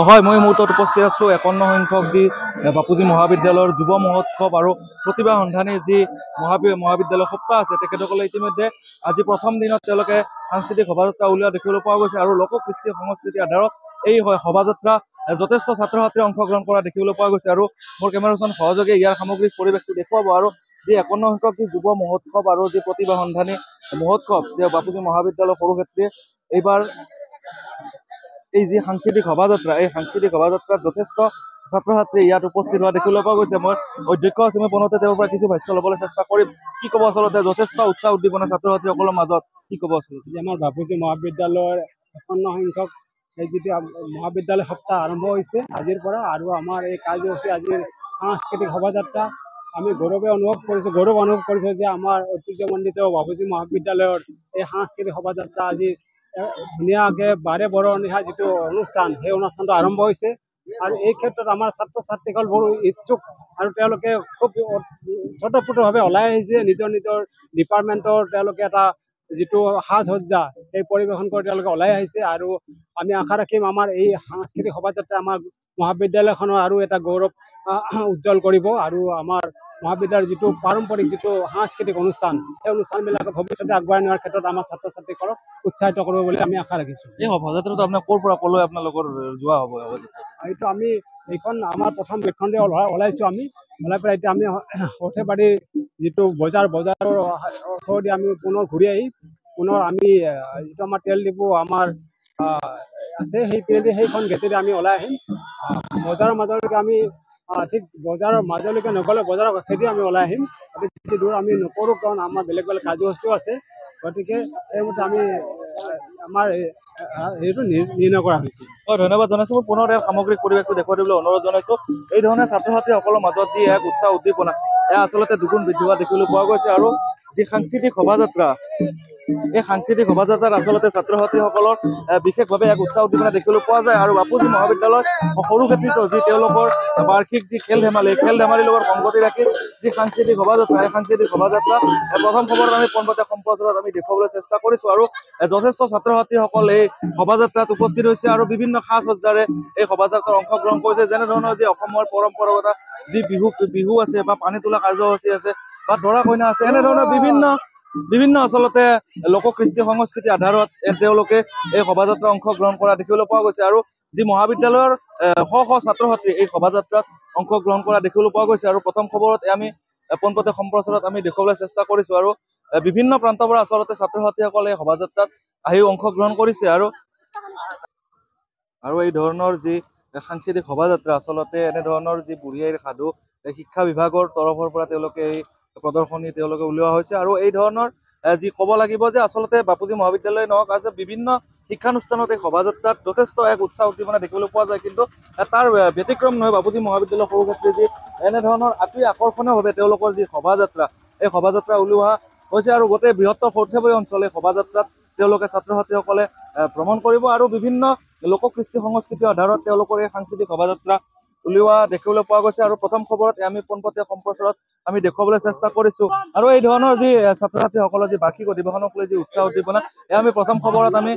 হয়, মই মুহূৰ্তত উপস্থিত আছোঁ 51 সংখ্যক যি বাপুজী মহাবিদ্যালয়ৰ যুৱ মহোৎসৱ আৰু প্ৰতিভা সন্ধানী যি মহাবিদ্যালয় সপ্তাহ আছে, তেখেতসকলে ইতিমধ্যে আজি প্ৰথম দিনত তেওঁলোকে সাংস্কৃতিক শোভাযাত্ৰা উলিওৱা দেখিবলৈ পোৱা গৈছে আৰু লোককৃষ্টি সংস্কৃতিৰ আধাৰত এই শোভাযাত্ৰা যথেষ্ট ছাত্ৰ ছাত্ৰীয়ে অংশগ্ৰহণ কৰা দেখিবলৈ পোৱা গৈছে। আৰু মোৰ কেমেৰাজন সহযোগে ইয়াৰ সামগ্ৰিক পৰিৱেশটো দেখুৱাব। আৰু যি 51 সংখ্যক যি যুৱ মহোৎসৱ আৰু যি প্ৰতিভা সন্ধানী মহোৎসৱ, বাপুজী মহাবিদ্যালয় সৰুক্ষেত্ৰীয়ে এইবাৰ এই যি সাংস্কৃতিক শোভাযাত্ৰা, এই সাংস্কৃতিক শোভাযাত্ৰাত যথেষ্ট ছাত্ৰ ছাত্ৰী ইয়াত উপস্থিত হোৱা দেখিবলৈ পোৱা গৈছে। মই অধ্যক্ষ আছে, মই পুনতে তেওঁৰ পৰা কিছু ভাষ্য ল'বলৈ চেষ্টা কৰিম। কি ক'ব আচলতে যথেষ্ট উৎসাহ উদ্দীপনা ছাত্ৰ ছাত্ৰীসকলৰ মাজত, কি ক'ব আচলতে? আমাৰ বাপুজী মহাবিদ্যালয়ৰ 51 সংখ্যক এই যিটো মহাবিদ্যালয় সপ্তাহ আৰম্ভ হৈছে আজিৰ পৰা, আৰু আমাৰ এই কাৰ্যসূচী আজিৰ সাংস্কৃতিক শোভাযাত্ৰা আমি গৌৰৱ অনুভৱ কৰিছোঁ যে আমাৰ ঐতিহ্যমণ্ডিত বাপুজী মহাবিদ্যালয়ৰ এই সাংস্কৃতিক শোভাযাত্ৰা আজি ধুনীয়াকে বাৰে বৰণীয়া যিটো অনুষ্ঠান, সেই অনুষ্ঠানটো আৰম্ভ হৈছে। আৰু এই ক্ষেত্ৰত আমাৰ ছাত্ৰ ছাত্ৰীসকল বৰ ইচ্ছুক আৰু তেওঁলোকে খুব স্বতঃস্ফূৰ্তভাৱে ওলাই আহিছে। নিজৰ নিজৰ ডিপাৰ্টমেণ্টৰ তেওঁলোকে এটা যিটো সাজ সজ্জা, সেই পৰিৱেশন কৰি তেওঁলোকে ওলাই আহিছে। আৰু আমি আশা ৰাখিম আমাৰ এই সাংস্কৃতিক শোভাযাত্ৰাই আমাৰ মহাবিদ্যালয়খনৰ আৰু এটা গৌৰৱ উজ্জ্বল কৰিব। আৰু আমাৰ মহাবিদ্যালয়ৰ যিটো পাৰম্পৰিক যিটো সাংস্কৃতিক অনুষ্ঠান, সেই অনুষ্ঠানবিলাকে ভৱিষ্যতে আগবঢ়াই নিয়াৰ ক্ষেত্ৰত আমাৰ ছাত্ৰ ছাত্ৰীসকলক উৎসাহিত কৰিব বুলি আমি আশা ৰাখিছোঁ। এই শোভাযাত্ৰাটো আপোনাৰ ক'ৰ পৰা ক'লৈ আপোনালোকৰ যোৱা হ'ব? এইটো আমি এইখন আমাৰ প্ৰথম গেটখন দিয়ে ওলাইছোঁ। আমি ওলাই পেলাই এতিয়া আমি সৰ্থেবাৰী যিটো বজাৰৰ ওচৰেদি আমি পুনৰ ঘূৰি আহি পুনৰ আমি যিটো আমাৰ তেল ডিপু আমাৰ আছে, সেই তেলেদি সেইখন গেটেদি আমি ওলাই আহিম। বজাৰৰ মাজলৈকে আমি ঠিক বজাৰৰ মাজলৈকে নগ'লে বজাৰৰ কাষেদি আমি ওলাই আহিম। বেছি দূৰ আমি নকৰোঁ, কাৰণ আমাৰ বেলেগ বেলেগ কাৰ্যসূচীও আছে। গতিকে সেইমতে আমি আমাৰ এইটো নিৰ্ণয় কৰা হৈছে। হয়, ধন্যবাদ জনাইছোঁ। মই পুনৰ ইয়াৰ সামগ্ৰিক পৰিৱেশটো দেখুৱাই দিবলৈ অনুৰোধ জনাইছোঁ। এই ধৰণে ছাত্ৰ ছাত্ৰীসকলৰ মাজত যি এক উৎসাহ উদ্দীপনা, এয়া আচলতে দুগুণ বৃদ্ধি হোৱা দেখিবলৈ পোৱা গৈছে। আৰু যি সাংস্কৃতিক শোভাযাত্ৰা, এই সাংস্কৃতিক শোভাযাত্ৰাত আচলতে ছাত্ৰ ছাত্ৰীসকলৰ বিশেষভাৱে এক উৎসাহ উদ্দীপনা দেখিবলৈ পোৱা যায়। আৰু বাপুজী মহাবিদ্যালয় সৰুক্ষেত্ৰীত যি তেওঁলোকৰ বাৰ্ষিক যি খেল ধেমালি, খেল ধেমালিৰ লগত সংগতি ৰাখি যি সাংস্কৃতিক শোভাযাত্ৰা, এই সাংস্কৃতিক শোভাযাত্ৰা প্ৰথম খবৰত আমি পোনপটীয়া সম্প্ৰচাৰত আমি দেখুৱাবলৈ চেষ্টা কৰিছোঁ। আৰু যথেষ্ট ছাত্ৰ ছাত্ৰীসকল এই শোভাযাত্ৰাত উপস্থিত হৈছে আৰু বিভিন্ন সাজ সজ্জাৰে এই শোভাযাত্ৰাত অংশগ্ৰহণ কৰিছে। যেনেধৰণৰ যি অসমৰ পৰম্পৰাগত যি বিহু আছে বা পানী তোলা কাৰ্যসূচী আছে বা দৰা কইনা আছে, এনেধৰণৰ বিভিন্ন আচলতে লোককৃষ্টি সংস্কৃতিৰ আধাৰত তেওঁলোকে এই শোভাযাত্ৰা অংশগ্ৰহণ কৰা দেখিবলৈ পোৱা গৈছে। আৰু যি মহাবিদ্যালয়ৰ শ শ ছাত্ৰ ছাত্ৰী এই শোভাযাত্ৰাত অংশগ্ৰহণ কৰা দেখিবলৈ পোৱা গৈছে। আৰু প্ৰথম খবৰত আমি পোনপটীয়া সম্প্ৰচাৰত আমি দেখুৱাবলৈ চেষ্টা কৰিছোঁ। আৰু বিভিন্ন প্ৰান্তৰ পৰা আচলতে ছাত্ৰ ছাত্ৰীসকলে এই শোভাযাত্ৰাত আহি অংশগ্ৰহণ কৰিছে। আৰু এই ধৰণৰ যি সাংস্কৃতিক শোভাযাত্ৰা, আচলতে এনেধৰণৰ যি বুঢ়ী আইৰ সাধু, শিক্ষা বিভাগৰ তৰফৰ পৰা তেওঁলোকে এই প্ৰদৰ্শনী তেওঁলোকে উলিওৱা হৈছে। আৰু এই ধৰণৰ যি ক'ব লাগিব যে আচলতে বাপুজী মহাবিদ্যালয় নহওক, আছে বিভিন্ন শিক্ষানুষ্ঠানত এই শোভাযাত্ৰাত যথেষ্ট এক উৎসাহ উদ্দীপনা দেখিবলৈ পোৱা যায়। কিন্তু তাৰ ব্যতিক্ৰম নহয় বাপুজী মহাবিদ্যালয় সৰুক্ষেত্ৰী যি এনেধৰণৰ অতি আকৰ্ষণীয়ভাৱে তেওঁলোকৰ যি শোভাযাত্ৰা, এই শোভাযাত্ৰা উলিওৱা হৈছে। আৰু গোটেই বৃহত্তৰ সৰ্থেবাৰী অঞ্চলে শোভাযাত্ৰাত তেওঁলোকে ছাত্ৰ ছাত্ৰীসকলে ভ্ৰমণ কৰিব আৰু বিভিন্ন লোককৃষ্টি সংস্কৃতিৰ আধাৰত তেওঁলোকৰ এই সাংস্কৃতিক শোভাযাত্ৰা উলিওৱা দেখিবলৈ পোৱা গৈছে। আৰু প্ৰথম খবৰত আমি পোনপটীয়া সম্প্ৰচাৰত আমি দেখুৱাবলৈ চেষ্টা কৰিছোঁ। আৰু এই ধৰণৰ যি ছাত্ৰ ছাত্ৰীসকলৰ যি বাৰ্ষিক অধিৱেশনক লৈ যি উৎসাহ উদ্দীপনা, এয়া আমি প্ৰথম খবৰত আমি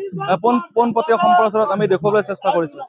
পোনপটীয়া সম্প্ৰচাৰত আমি দেখুৱাবলৈ চেষ্টা কৰিছোঁ।